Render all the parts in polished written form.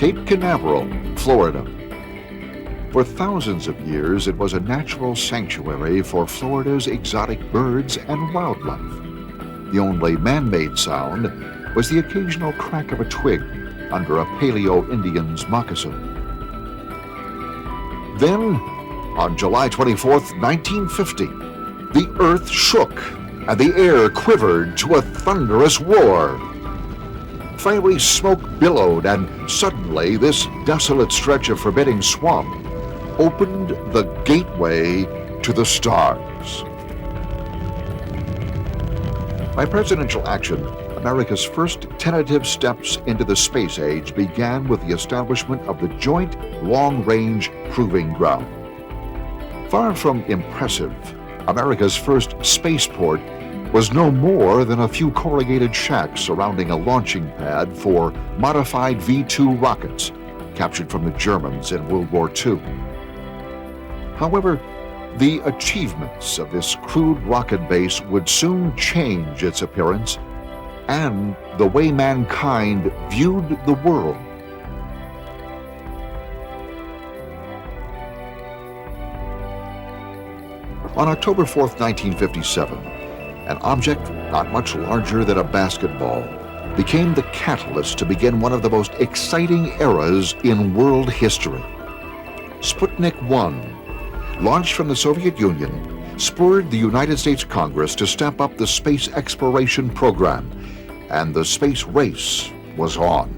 Cape Canaveral, Florida. For thousands of years, it was a natural sanctuary for Florida's exotic birds and wildlife. The only man-made sound was the occasional crack of a twig under a Paleo-Indian's moccasin. Then, on July 24th, 1950, the earth shook and the air quivered to a thunderous roar. Fiery smoke billowed, and suddenly this desolate stretch of forbidding swamp opened the gateway to the stars. By presidential action, America's first tentative steps into the space age began with the establishment of the Joint Long-Range Proving Ground. Far from impressive, America's first spaceport was no more than a few corrugated shacks surrounding a launching pad for modified V-2 rockets captured from the Germans in World War II. However, the achievements of this crude rocket base would soon change its appearance and the way mankind viewed the world. On October 4th, 1957, an object not much larger than a basketball became the catalyst to begin one of the most exciting eras in world history. Sputnik 1, launched from the Soviet Union, spurred the United States Congress to step up the space exploration program, and the space race was on.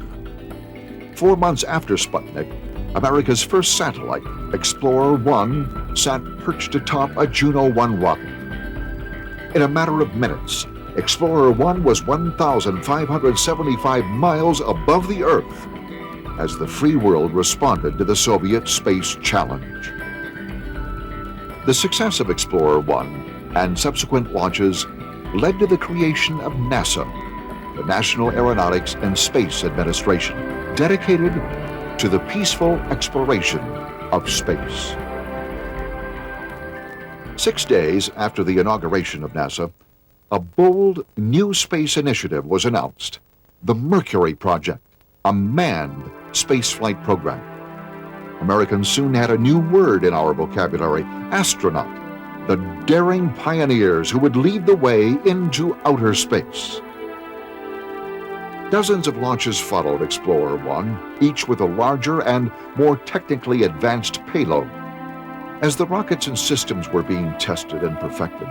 4 months after Sputnik, America's first satellite, Explorer 1, sat perched atop a Juno 1 rocket. In a matter of minutes, Explorer 1 was 1,575 miles above the Earth as the free world responded to the Soviet space challenge. The success of Explorer 1 and subsequent launches led to the creation of NASA, the National Aeronautics and Space Administration, dedicated to the peaceful exploration of space. 6 days after the inauguration of NASA, a bold new space initiative was announced, the Mercury Project, a manned spaceflight program. Americans soon had a new word in our vocabulary, astronaut, the daring pioneers who would lead the way into outer space. Dozens of launches followed Explorer 1, each with a larger and more technically advanced payload. As the rockets and systems were being tested and perfected,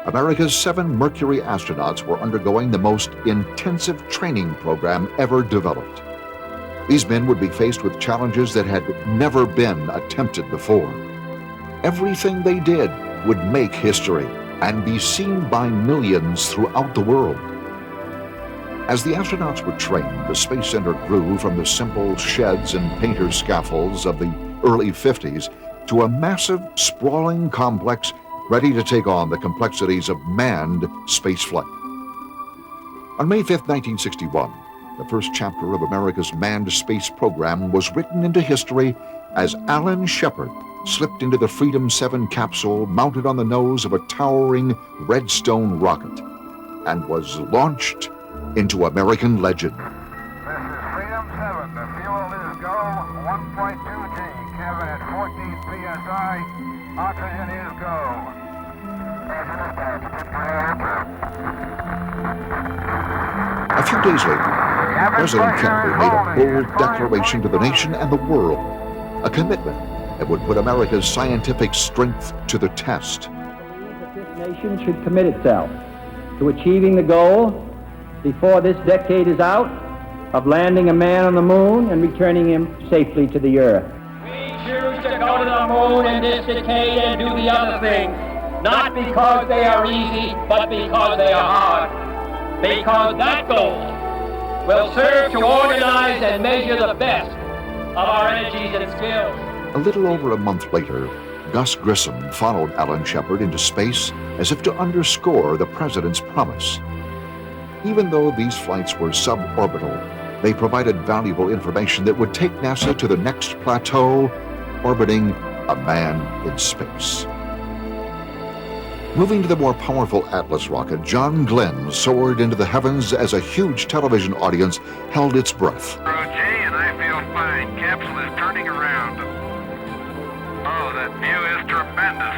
America's 7 Mercury astronauts were undergoing the most intensive training program ever developed. These men would be faced with challenges that had never been attempted before. Everything they did would make history and be seen by millions throughout the world. As the astronauts were trained, the Space Center grew from the simple sheds and painter scaffolds of the early 50s to a massive, sprawling complex ready to take on the complexities of manned spaceflight. On May 5, 1961, the first chapter of America's manned space program was written into history as Alan Shepard slipped into the Freedom 7 capsule mounted on the nose of a towering Redstone rocket and was launched into American legend. This is Freedom 7. The fuel is go. 1.2 G. Kevin at 14 psi. Oxygen is go. A few days later, President Kennedy made a bold declaration to the nation and the world, a commitment that would put America's scientific strength to the test. I believe that this nation should commit itself to achieving the goal before this decade is out of landing a man on the moon and returning him safely to the earth. We choose to go to the moon in this decade and do the other things, not because they are easy, but because they are hard. Because that goal will serve to organize and measure the best of our energies and skills. A little over a month later, Gus Grissom followed Alan Shepard into space as if to underscore the president's promise. Even though these flights were suborbital, they provided valuable information that would take NASA to the next plateau, orbiting a man in space. Moving to the more powerful Atlas rocket, John Glenn soared into the heavens as a huge television audience held its breath. G, and I feel fine. right capsule is turning around. Oh, that view is tremendous.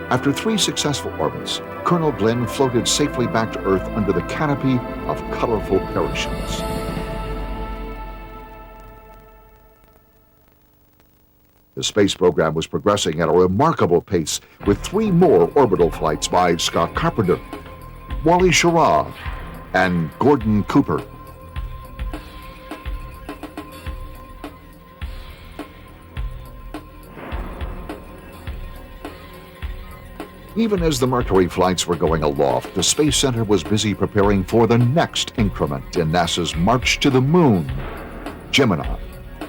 After 3 successful orbits, Colonel Glenn floated safely back to Earth under the canopy of colorful parachutes. The space program was progressing at a remarkable pace, with 3 more orbital flights by Scott Carpenter, Wally Schirra, and Gordon Cooper. Even as the Mercury flights were going aloft, the Space Center was busy preparing for the next increment in NASA's march to the moon, Gemini,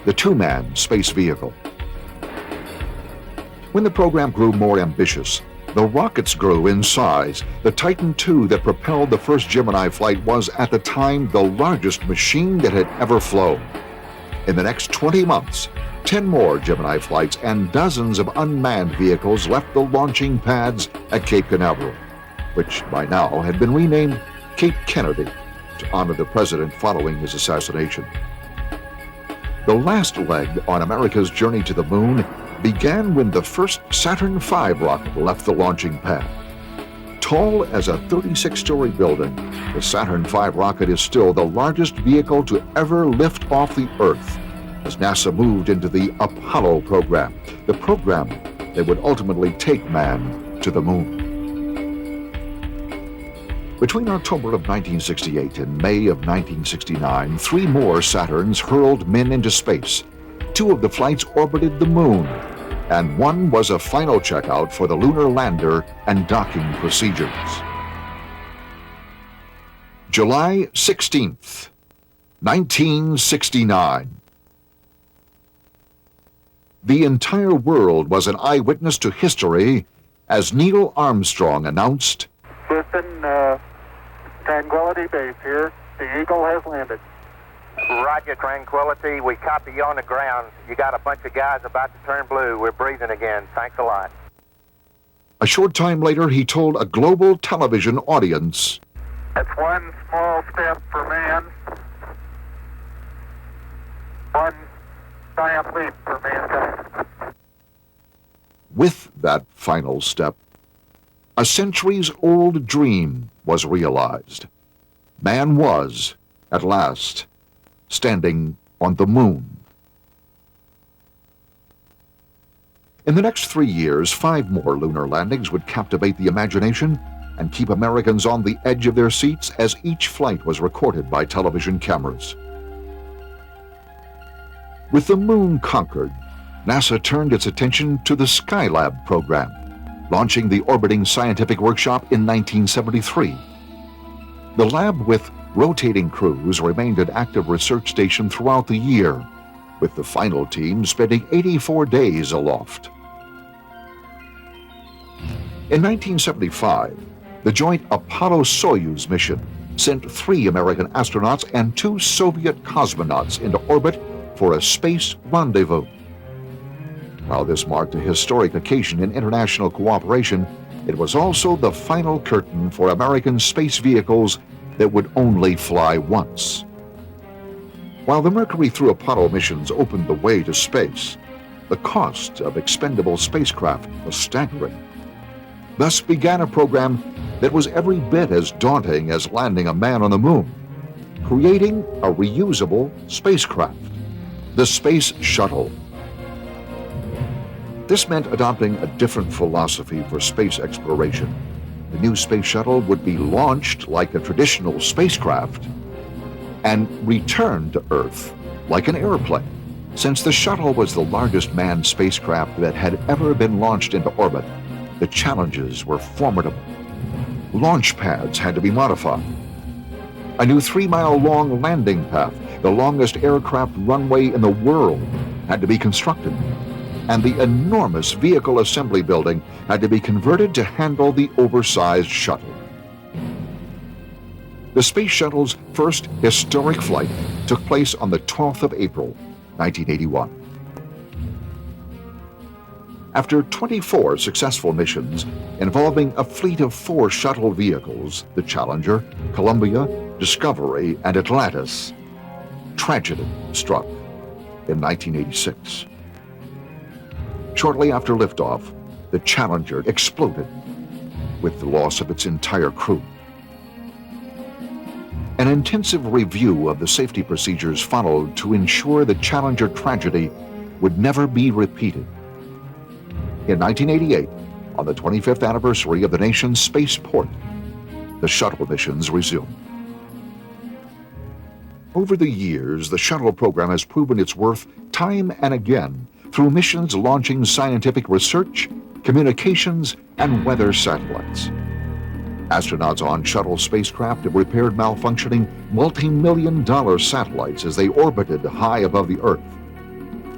the 2-man space vehicle. When the program grew more ambitious, the rockets grew in size. The Titan II that propelled the first Gemini flight was, at the time, the largest machine that had ever flown. In the next 20 months, 10 more Gemini flights and dozens of unmanned vehicles left the launching pads at Cape Canaveral, which by now had been renamed Cape Kennedy to honor the president following his assassination. The last leg on America's journey to the moon began when the first Saturn V rocket left the launching pad. Tall as a 36-story building, the Saturn V rocket is still the largest vehicle to ever lift off the Earth as NASA moved into the Apollo program, the program that would ultimately take man to the moon. Between October of 1968 and May of 1969, 3 more Saturns hurled men into space. 2 of the flights orbited the moon, and 1 was a final checkout for the lunar lander and docking procedures. July 16th, 1969. The entire world was an eyewitness to history as Neil Armstrong announced, "Houston, Tranquility Base here. The Eagle has landed." Roger, Tranquility. We copy you on the ground. You got a bunch of guys about to turn blue. We're breathing again. Thanks a lot. A short time later, he told a global television audience, "That's one small step for man, one giant leap for mankind." with that final step, a centuries-old dream was realized. Man was, at last, standing on the moon. In the next 3 years, 5 more lunar landings would captivate the imagination and keep Americans on the edge of their seats as each flight was recorded by television cameras. With the moon conquered, NASA turned its attention to the Skylab program, launching the orbiting scientific workshop in 1973. The lab with rotating crews remained an active research station throughout the year, with the final team spending 84 days aloft. In 1975, the joint Apollo-Soyuz mission sent 3 American astronauts and 2 Soviet cosmonauts into orbit for a space rendezvous. While this marked a historic occasion in international cooperation, it was also the final curtain for American space vehicles that would only fly once. While the Mercury through Apollo missions opened the way to space, the cost of expendable spacecraft was staggering. Thus began a program that was every bit as daunting as landing a man on the moon, creating a reusable spacecraft, the Space Shuttle. This meant adopting a different philosophy for space exploration. The new Space Shuttle would be launched like a traditional spacecraft and return to Earth like an airplane. Since the shuttle was the largest manned spacecraft that had ever been launched into orbit, the challenges were formidable. Launch pads had to be modified. A new 3-mile-long landing path, the longest aircraft runway in the world, had to be constructed. And the enormous vehicle assembly building had to be converted to handle the oversized shuttle. The Space Shuttle's first historic flight took place on the 12th of April, 1981. After 24 successful missions involving a fleet of 4 shuttle vehicles, the Challenger, Columbia, Discovery, and Atlantis, tragedy struck in 1986. Shortly after liftoff, the Challenger exploded with the loss of its entire crew. An intensive review of the safety procedures followed to ensure the Challenger tragedy would never be repeated. In 1988, on the 25th anniversary of the nation's spaceport, the shuttle missions resumed. Over the years, the shuttle program has proven its worth time and again through missions launching scientific research, communications, and weather satellites. Astronauts on shuttle spacecraft have repaired malfunctioning multi-million-dollar satellites as they orbited high above the Earth.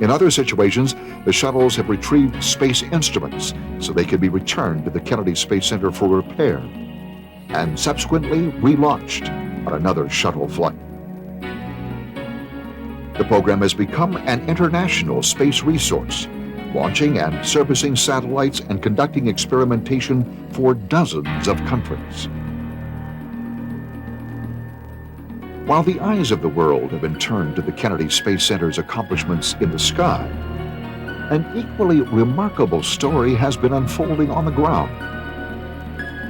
In other situations, the shuttles have retrieved space instruments so they can be returned to the Kennedy Space Center for repair and subsequently relaunched on another shuttle flight. The program has become an international space resource, launching and servicing satellites and conducting experimentation for dozens of countries. While the eyes of the world have been turned to the Kennedy Space Center's accomplishments in the sky, an equally remarkable story has been unfolding on the ground.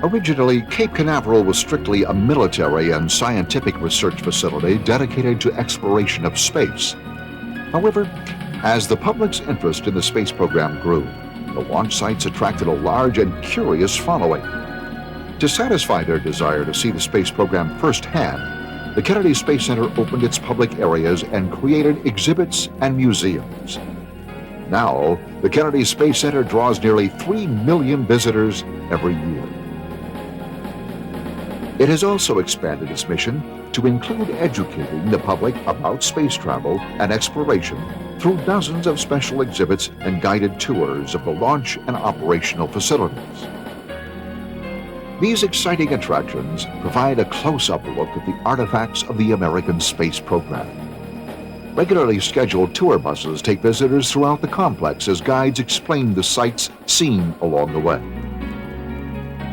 Originally, Cape Canaveral was strictly a military and scientific research facility dedicated to exploration of space. However, as the public's interest in the space program grew, the launch sites attracted a large and curious following. To satisfy their desire to see the space program firsthand, the Kennedy Space Center opened its public areas and created exhibits and museums. Now, the Kennedy Space Center draws nearly 3 million visitors every year. It has also expanded its mission to include educating the public about space travel and exploration through dozens of special exhibits and guided tours of the launch and operational facilities. These exciting attractions provide a close-up look at the artifacts of the American space program. Regularly scheduled tour buses take visitors throughout the complex as guides explain the sights seen along the way.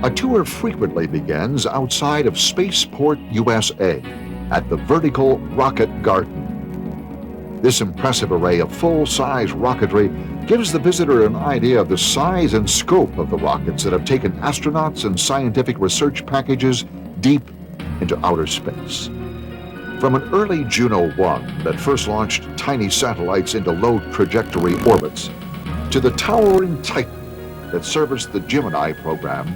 A tour frequently begins outside of Spaceport, USA, at the Vertical Rocket Garden. This impressive array of full-size rocketry gives the visitor an idea of the size and scope of the rockets that have taken astronauts and scientific research packages deep into outer space. From an early Juno 1 that first launched tiny satellites into low-trajectory orbits, to the towering Titan that serviced the Gemini program,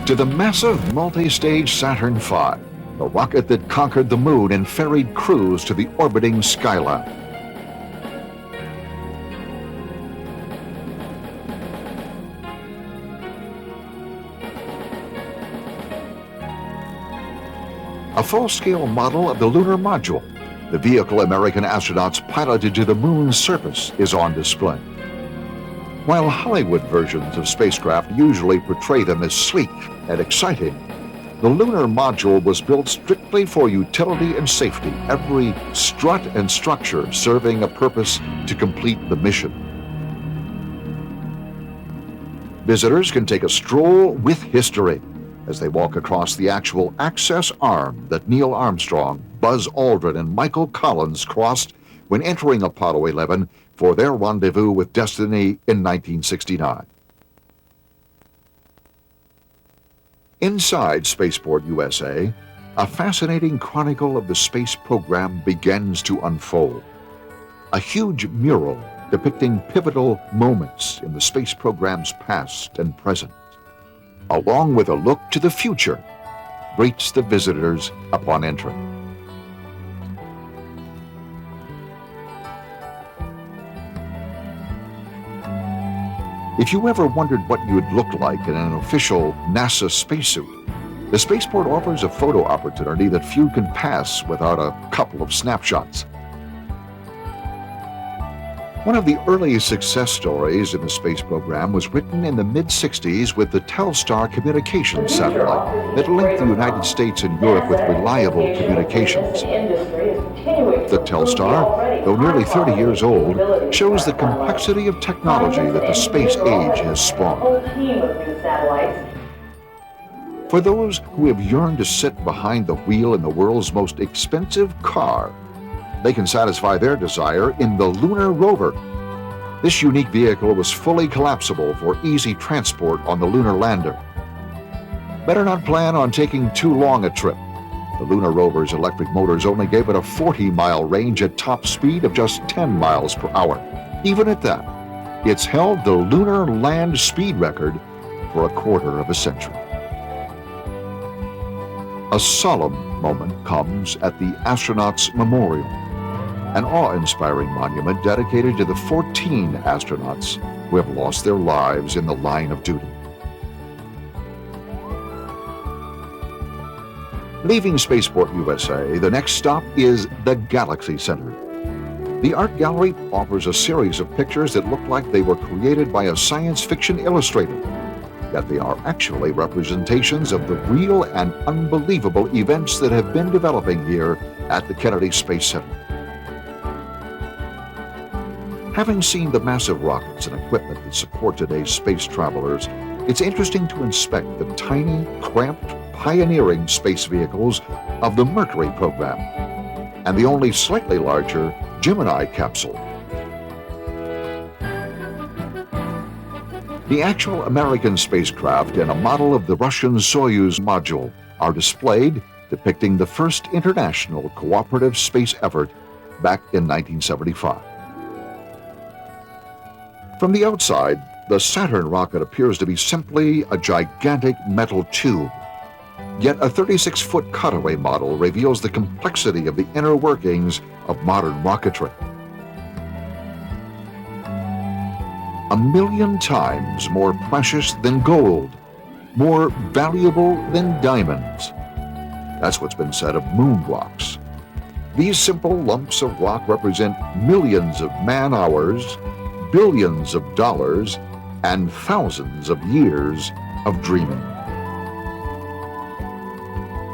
to the massive multi-stage Saturn V, the rocket that conquered the moon and ferried crews to the orbiting Skylab. A full-scale model of the lunar module, the vehicle American astronauts piloted to the moon's surface, is on display. While Hollywood versions of spacecraft usually portray them as sleek and exciting, the lunar module was built strictly for utility and safety, every strut and structure serving a purpose to complete the mission. Visitors can take a stroll with history as they walk across the actual access arm that Neil Armstrong, Buzz Aldrin, and Michael Collins crossed when entering Apollo 11 for their rendezvous with destiny in 1969. Inside Spaceport, USA, a fascinating chronicle of the space program begins to unfold. A huge mural depicting pivotal moments in the space program's past and present, along with a look to the future, greets the visitors upon entry. If you ever wondered what you'd look like in an official NASA spacesuit, the spaceport offers a photo opportunity that few can pass without a couple of snapshots. One of the early success stories in the space program was written in the mid-60s with the Telstar communications satellite that linked the United States and Europe with reliable communications. The Telstar, though nearly 30 years old, shows the complexity of technology that the space age has spawned. For those who have yearned to sit behind the wheel in the world's most expensive car, they can satisfy their desire in the Lunar Rover. This unique vehicle was fully collapsible for easy transport on the lunar lander. Better not plan on taking too long a trip. The Lunar Rover's electric motors only gave it a 40-mile range at top speed of just 10 miles per hour. Even at that, it's held the lunar land speed record for a quarter of a century. A solemn moment comes at the Astronauts Memorial, an awe-inspiring monument dedicated to the 14 astronauts who have lost their lives in the line of duty. Leaving Spaceport, USA, the next stop is the Galaxy Center. The art gallery offers a series of pictures that look like they were created by a science fiction illustrator, yet they are actually representations of the real and unbelievable events that have been developing here at the Kennedy Space Center. Having seen the massive rockets and equipment that support today's space travelers, it's interesting to inspect the tiny, cramped, pioneering space vehicles of the Mercury program and the only slightly larger Gemini capsule. The actual American spacecraft and a model of the Russian Soyuz module are displayed, depicting the first international cooperative space effort back in 1975. From the outside, the Saturn rocket appears to be simply a gigantic metal tube. Yet a 36-foot cutaway model reveals the complexity of the inner workings of modern rocketry. 1,000,000 times more precious than gold, more valuable than diamonds. That's what's been said of moon rocks. These simple lumps of rock represent millions of man-hours, billions of dollars, and thousands of years of dreaming.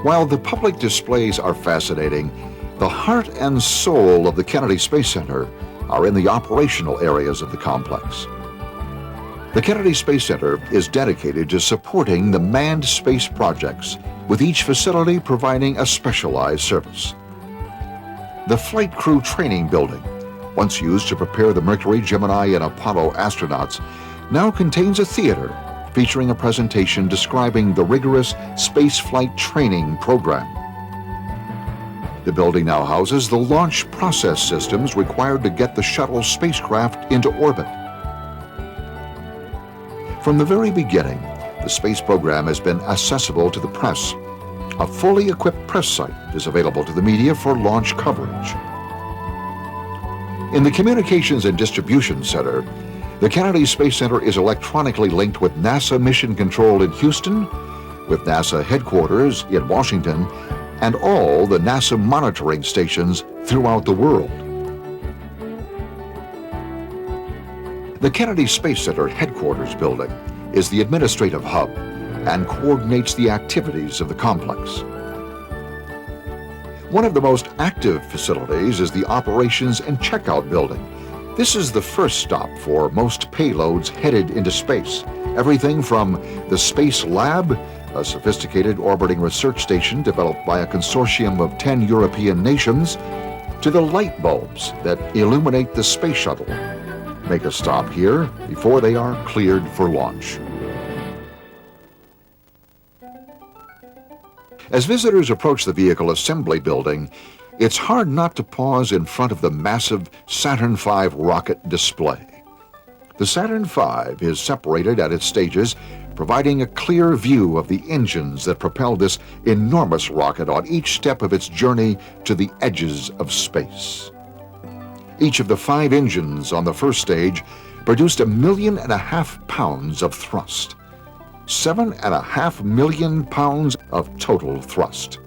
While the public displays are fascinating, the heart and soul of the Kennedy Space Center are in the operational areas of the complex. The Kennedy Space Center is dedicated to supporting the manned space projects, with each facility providing a specialized service. The Flight Crew Training Building, once used to prepare the Mercury, Gemini, and Apollo astronauts, now contains a theater featuring a presentation describing the rigorous spaceflight training program. The building now houses the launch process systems required to get the shuttle spacecraft into orbit. From the very beginning, the space program has been accessible to the press. A fully equipped press site is available to the media for launch coverage. In the Communications and Distribution Center, the Kennedy Space Center is electronically linked with NASA Mission Control in Houston, with NASA headquarters in Washington, and all the NASA monitoring stations throughout the world. The Kennedy Space Center headquarters building is the administrative hub and coordinates the activities of the complex. One of the most active facilities is the Operations and Checkout Building. This is the first stop for most payloads headed into space. Everything from the Space Lab, a sophisticated orbiting research station developed by a consortium of 10 European nations, to the light bulbs that illuminate the space shuttle. Make a stop here before they are cleared for launch. As visitors approach the vehicle assembly building, it's hard not to pause in front of the massive Saturn V rocket display. The Saturn V is separated at its stages, providing a clear view of the engines that propel this enormous rocket on each step of its journey to the edges of space. Each of the 5 engines on the first stage produced 1.5 million pounds of thrust. 7.5 million pounds of total thrust.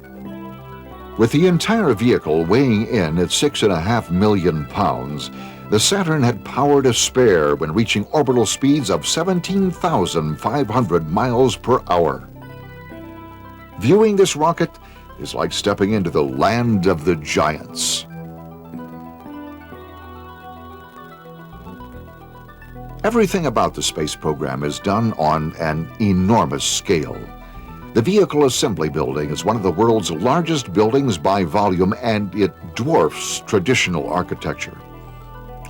With the entire vehicle weighing in at 6.5 million pounds, the Saturn had power to spare when reaching orbital speeds of 17,500 miles per hour. Viewing this rocket is like stepping into the land of the giants. Everything about the space program is done on an enormous scale. The Vehicle Assembly Building is one of the world's largest buildings by volume, and it dwarfs traditional architecture.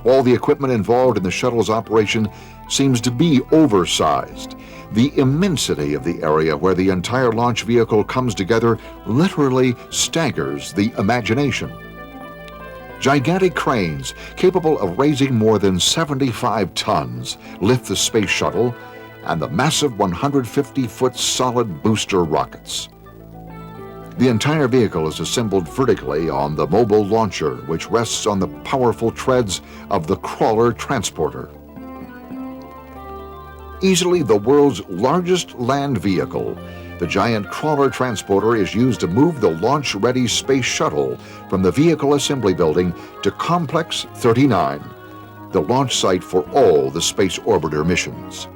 All the equipment involved in the shuttle's operation seems to be oversized. The immensity of the area where the entire launch vehicle comes together literally staggers the imagination. Gigantic cranes capable of raising more than 75 tons lift the space shuttle and the massive 150-foot solid booster rockets. The entire vehicle is assembled vertically on the mobile launcher, which rests on the powerful treads of the crawler transporter. Easily the world's largest land vehicle, the giant crawler transporter is used to move the launch-ready space shuttle from the Vehicle Assembly Building to Complex 39, the launch site for all the Space Orbiter missions.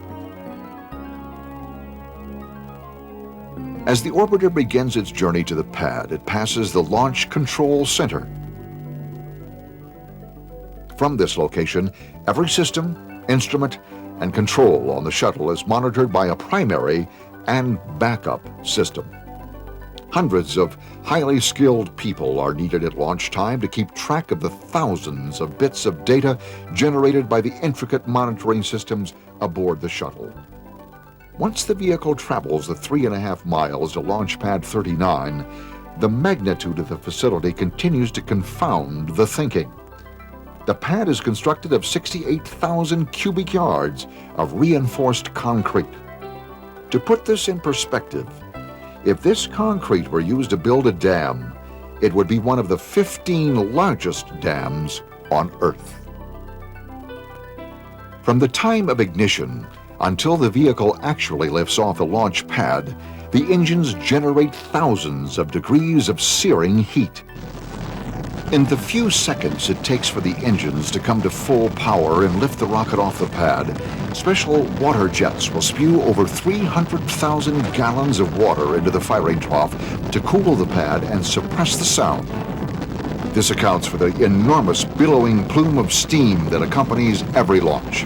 As the orbiter begins its journey to the pad, it passes the Launch Control Center. From this location, every system, instrument, and control on the shuttle is monitored by a primary and backup system. Hundreds of highly skilled people are needed at launch time to keep track of the thousands of bits of data generated by the intricate monitoring systems aboard the shuttle. Once the vehicle travels the 3.5 miles to Launch Pad 39, the magnitude of the facility continues to confound the thinking. The pad is constructed of 68,000 cubic yards of reinforced concrete. To put this in perspective, if this concrete were used to build a dam, it would be one of the 15 largest dams on Earth. From the time of ignition until the vehicle actually lifts off the launch pad, the engines generate thousands of degrees of searing heat. In the few seconds it takes for the engines to come to full power and lift the rocket off the pad, special water jets will spew over 300,000 gallons of water into the firing trough to cool the pad and suppress the sound. This accounts for the enormous billowing plume of steam that accompanies every launch.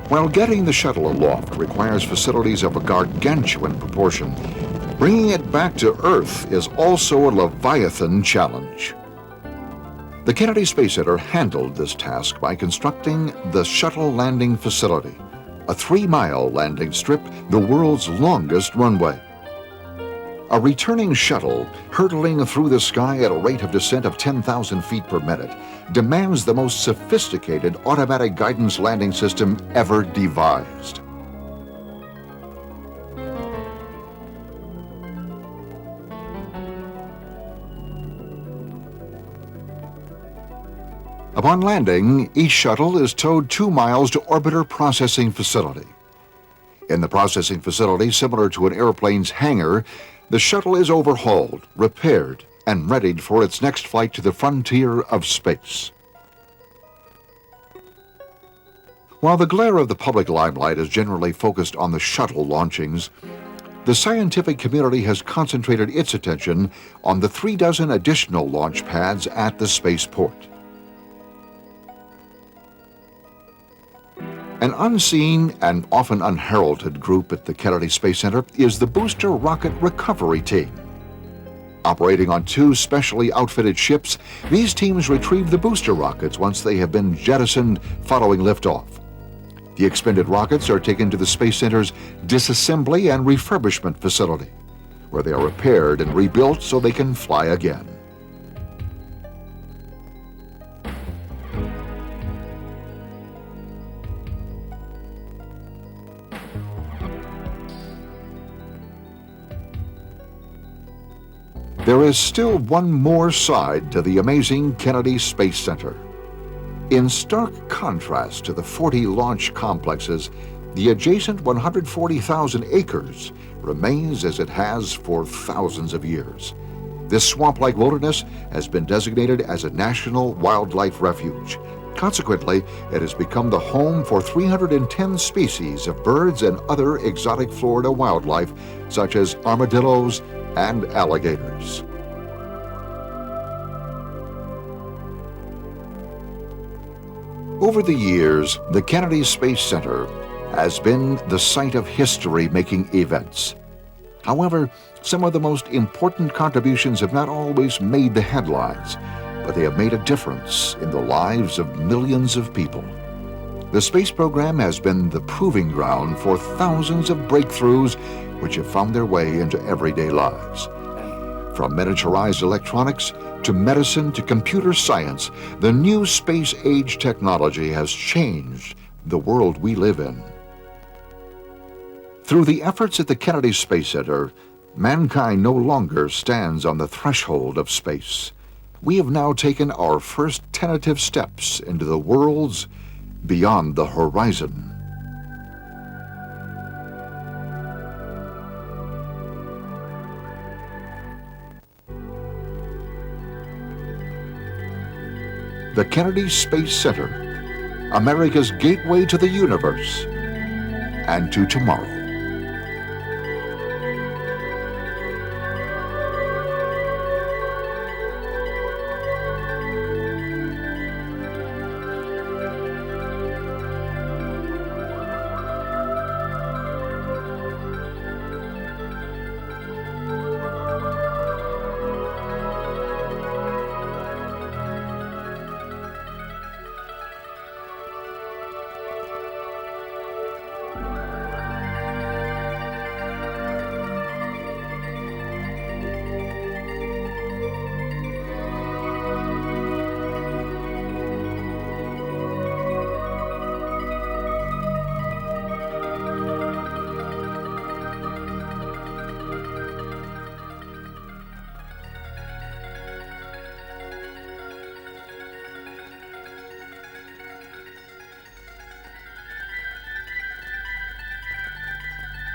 While getting the shuttle aloft requires facilities of a gargantuan proportion, bringing it back to Earth is also a Leviathan challenge. The Kennedy Space Center handled this task by constructing the Shuttle Landing Facility, a 3-mile landing strip, the world's longest runway. A returning shuttle, hurtling through the sky at a rate of descent of 10,000 feet per minute, demands the most sophisticated automatic guidance landing system ever devised. Upon landing, each shuttle is towed 2 miles to Orbiter Processing Facility. In the processing facility, similar to an airplane's hangar, the shuttle is overhauled, repaired, and readied for its next flight to the frontier of space. While the glare of the public limelight is generally focused on the shuttle launchings, the scientific community has concentrated its attention on the 36 additional launch pads at the spaceport. An unseen and often unheralded group at the Kennedy Space Center is the Booster Rocket Recovery Team. Operating on 2 specially outfitted ships, these teams retrieve the booster rockets once they have been jettisoned following liftoff. The expended rockets are taken to the Space Center's disassembly and refurbishment facility, where they are repaired and rebuilt so they can fly again. There is still one more side to the amazing Kennedy Space Center. In stark contrast to the 40 launch complexes, the adjacent 140,000 acres remains as it has for thousands of years. This swamp-like wilderness has been designated as a National Wildlife Refuge. Consequently, it has become the home for 310 species of birds and other exotic Florida wildlife, such as armadillos and alligators. Over the years, the Kennedy Space Center has been the site of history-making events. However, some of the most important contributions have not always made the headlines, but they have made a difference in the lives of millions of people. The space program has been the proving ground for thousands of breakthroughs which have found their way into everyday lives. From miniaturized electronics to medicine to computer science, the new space-age technology has changed the world we live in. Through the efforts at the Kennedy Space Center, mankind no longer stands on the threshold of space. We have now taken our first tentative steps into the worlds beyond the horizon. The Kennedy Space Center, America's gateway to the universe and to tomorrow.